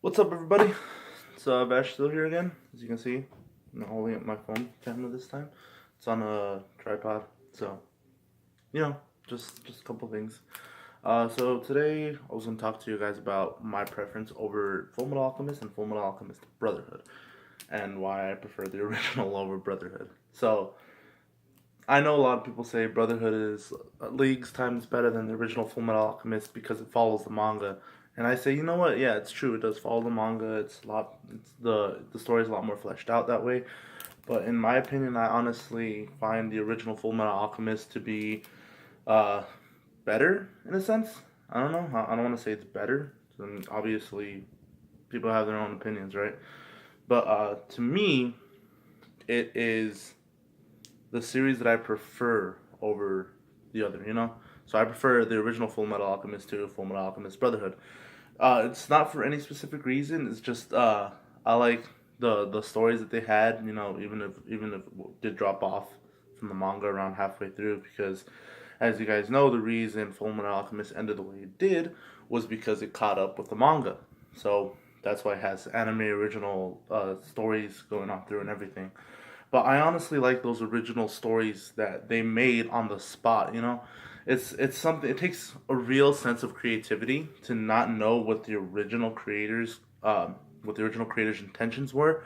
What's up, everybody? It's Bash still here again. As you can see, I'm not holding up my phone camera this time. It's on a tripod, so just a couple things. So today I was gonna talk to you guys about my preference over Fullmetal Alchemist and Fullmetal Alchemist Brotherhood, and why I prefer the original over Brotherhood. So I know a lot of people say Brotherhood is leagues times better than the original Fullmetal Alchemist because it follows the manga. And I say, you know what? Yeah, it's true. It does follow the manga. The story is a lot more fleshed out that way. But in my opinion, I honestly find the original Fullmetal Alchemist to be uh, better in a sense. I don't know. I don't want to say it's better. And obviously, people have their own opinions, right? But to me, it is the series that I prefer over the other, you know? So I prefer the original Full Metal Alchemist to Full Metal Alchemist Brotherhood. It's not for any specific reason. It's just I like the stories that they had, you know, even if it did drop off from the manga around halfway through, because as you guys know, the reason Full Metal Alchemist ended the way it did was because it caught up with the manga. So that's why it has anime original stories going on through and everything. But I honestly like those original stories that they made on the spot, you know? It's something, it takes a real sense of creativity to not know what the original creators' intentions were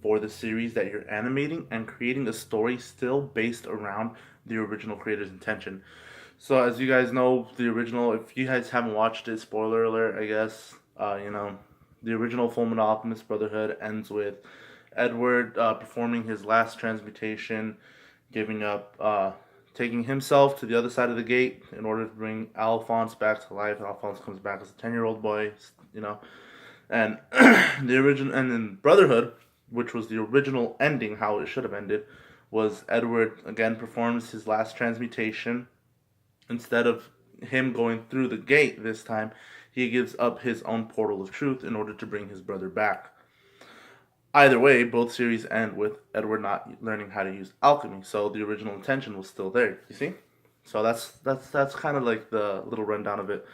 for the series that you're animating, and creating a story still based around the original creator's intention. So as you guys know, the original, if you guys haven't watched it, spoiler alert, I guess, the original Fullmetal Alchemist Brotherhood ends with Edward performing his last transmutation, giving up, taking himself to the other side of the gate in order to bring Alphonse back to life. Alphonse comes back as a 10-year-old boy, you know, and and then Brotherhood, which was the original ending, how it should have ended, was Edward again performs his last transmutation. Instead of him going through the gate this time, he gives up his own portal of truth in order to bring his brother back. Either way, both series end with Edward not learning how to use alchemy, so the original intention was still there. You see, so that's kind of like the little rundown of it.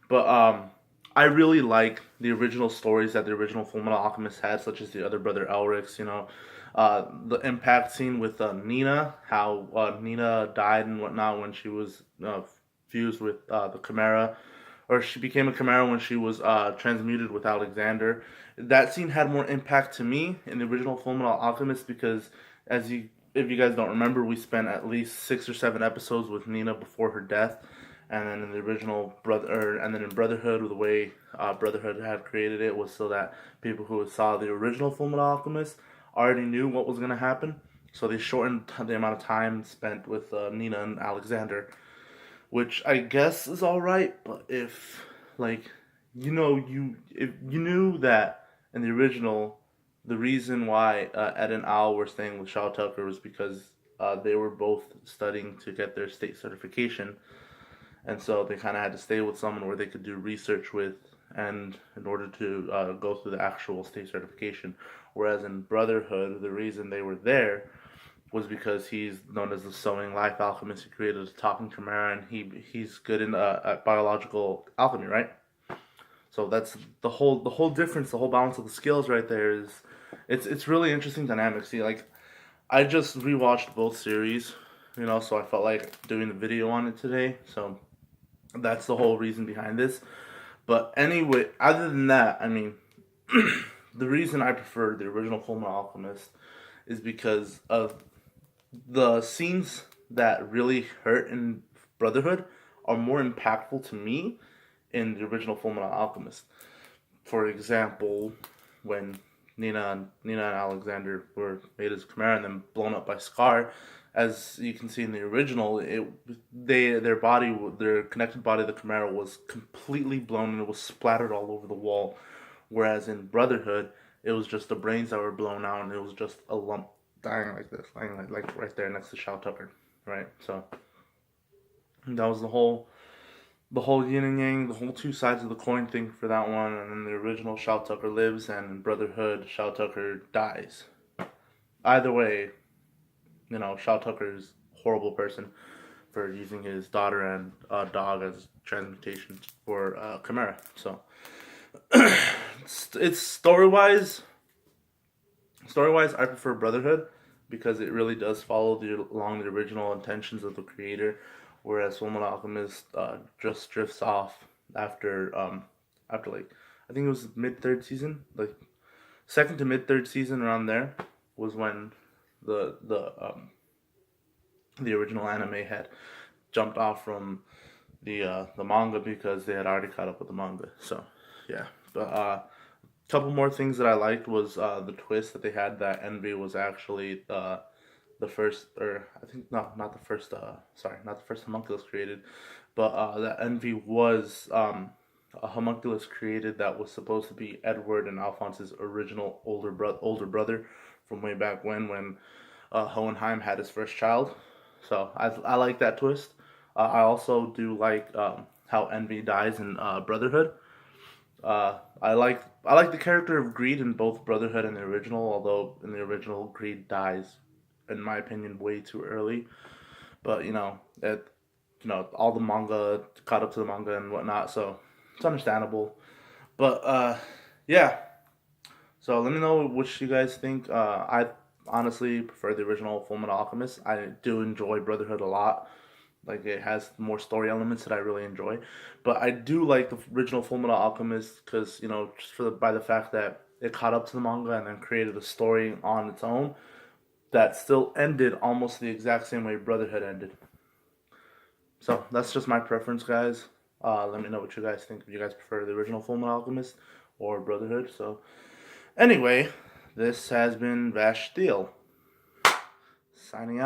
But I really like the original stories that the original Fullmetal Alchemist had, such as the other brother Elric's. You know, the impact scene with Nina, how Nina died and whatnot when she was fused with the Chimera, or she became a Chimera when she was transmuted with Alexander. That scene had more impact to me in the original Fullmetal Alchemist because, if you guys don't remember, we spent at least 6 or 7 episodes with Nina before her death, and then in the original and then in Brotherhood, the way Brotherhood had created it was so that people who saw the original Fullmetal Alchemist already knew what was going to happen. So they shortened the amount of time spent with Nina and Alexander, which I guess is all right. But if, like, if you knew that in the original, the reason why Ed and Al were staying with Shaw Tucker was because they were both studying to get their state certification, and so they kind of had to stay with someone where they could do research with, and in order to go through the actual state certification. Whereas in Brotherhood, the reason they were there was because he's known as the sewing life alchemist. He created a talking chimera, and he's good in at biological alchemy, right? So that's the whole difference, the whole balance of the skills right there is, it's really interesting dynamic. See, like, I just rewatched both series, you know, so I felt like doing the video on it today. So that's the whole reason behind this. But anyway, other than that, I mean, the reason I prefer the original Fullmetal Alchemist is because of the scenes that really hurt in Brotherhood are more impactful to me in the original Fullmetal Alchemist. For example, when Nina and Alexander were made as Chimera and then blown up by Scar, as you can see in the original, their connected body, the Chimera, was completely blown and it was splattered all over the wall. Whereas in Brotherhood, it was just the brains that were blown out and it was just a lump dying like this, lying like right there next to Shao Tucker, right? So that was the whole yin and yang, the whole two sides of the coin thing for that one. And then the original Shao Tucker lives, and in Brotherhood, Shao Tucker dies. Either way, you know, Shao Tucker's a horrible person for using his daughter and dog as transmutation for Chimera. So it's story-wise. Story-wise, I prefer Brotherhood because it really does follow along the original intentions of the creator, whereas Fullmetal Alchemist just drifts off after like I think it was mid third season, like second to mid third season around there was when the original anime had jumped off from the manga because they had already caught up with the manga. So yeah, but couple more things that I liked was the twist that they had that Envy was actually the first, or I think not the first. Sorry, not the first homunculus created, but that Envy was a homunculus created that was supposed to be Edward and Alphonse's original older brother from way back when Hohenheim had his first child. So I like that twist. I also do like how Envy dies in Brotherhood. I like the character of Greed in both Brotherhood and the original, although in the original Greed dies, in my opinion, way too early. But all the manga caught up to the manga and whatnot, so it's understandable. But yeah. So let me know what you guys think. I honestly prefer the original Fullmetal Alchemist. I do enjoy Brotherhood a lot. Like it has more story elements that I really enjoy, but I do like the original Fullmetal Alchemist because just by the fact that it caught up to the manga and then created a story on its own that still ended almost the exact same way Brotherhood ended. So that's just my preference, guys. Let me know what you guys think. If you guys prefer the original Fullmetal Alchemist or Brotherhood. So anyway, this has been Vash Steel signing out.